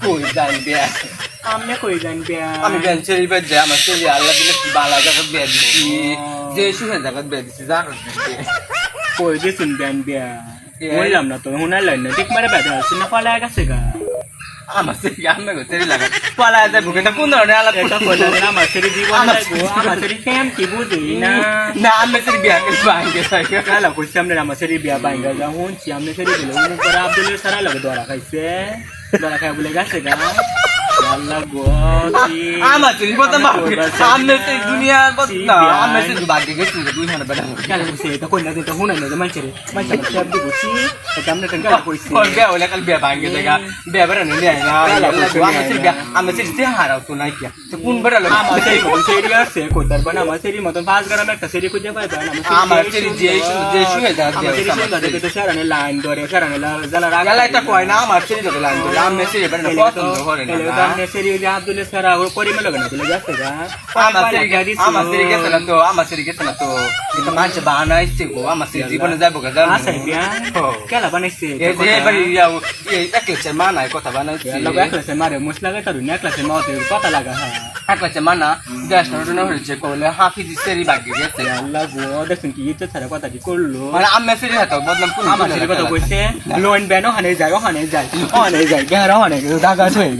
কই যাই বিয়া আমনে কই যান বিয়া আমি বেন ছেড়ে বেদ যাই আমার ছেলে আল্লাহ দিলে বালা জায়গা বিয়া দিছি যে সুহে জায়গা বিয়া দিছি জানো কই দিছুন বিয়ান বিয়া বললাম না তো হুনাইলেন না ঠিক মারে বেদা আছে না পালা গেছে গা আমার ছেলে আমি গো ছেলে লাগা পালা যায় বুকেটা কোন ধরনের আলাপ এটা কইলা না আমার ছেলে জীবন লাগবো আমার ছেলে কেম কি বুঝি না না আমি ছেলে বিয়া করে বাইকে যাই কালা কইছি আমনে আমার ছেলে বিয়া বাইঙ্গা যা হুনছি আমনে ছেলে বলে উনি করে আব্দুলের সারা লাগে দরা খাইছে দরা খাই বলে গেছে গা আল্লাহ গো আমার ছেলে কথা ভাবি আমি ছেলে দুনিয়ার কথা আমি ছেলে বাগে গেছি দুই হানা বেটা কালা কইছে এটা কইলা দিতে হুনাই না মানছে রে মানছে সব দি বুঝছি এটা আমনে কেন কইছি ওর বিয়া হলে কাল বিয়া বাইকে জায়গা বিয়া বেড়া নিয়ে আয় না আমি ছেলে বিয়া হারাও তো নাই কিয়া তো কোন বেড়া লোক আমার ছেলে কোন ছেলে আছে কইতার বানা আমার ছেলে মতন 5 গ্রাম একটা ছেলে খুঁজে পাইবা না আমার ছেলে যে শুয়ে যা আমার ছেলে সুন্দর দেখে তো সারানে লাইন ধরে সারানে জালা রাগা গেলা এটা কয় না আমার ছেলে তো লাইন ধরে আমি ছেলে বেড়া পছন্দ করে না তাহলে ছেলে যে আব্দুলের সারা ওর পরিমে লাগে না বলে যাচ্ছে গা আমার ছেলে গেছে না তো কিন্তু মানুষ বানাইছে গো আমার ছেলে জীবনে যাবো গা জানো আচ্ছা বিয়া কেলা বানাইছে এই যে বাড়ি যাও এই একলেছে মানায় কথা বানাইছে লোক একলাসে মারে মুসলা গে তারু একলাসে মাতে কথা লাগা হ্যাঁ একলেছে মানা দেশ নটনা হয়েছে কইলে হাফিজ সেরি বাগে গেছে আল্লাহ গো দেখুন কি ইতে ছাড়া কথা কি করলো মানে আমি ছেলে হাতে বদনাম কোন আমার ছেলে কথা কইছে লোন বেনো হানে যায় বেহারা হানে দাগা হয়ে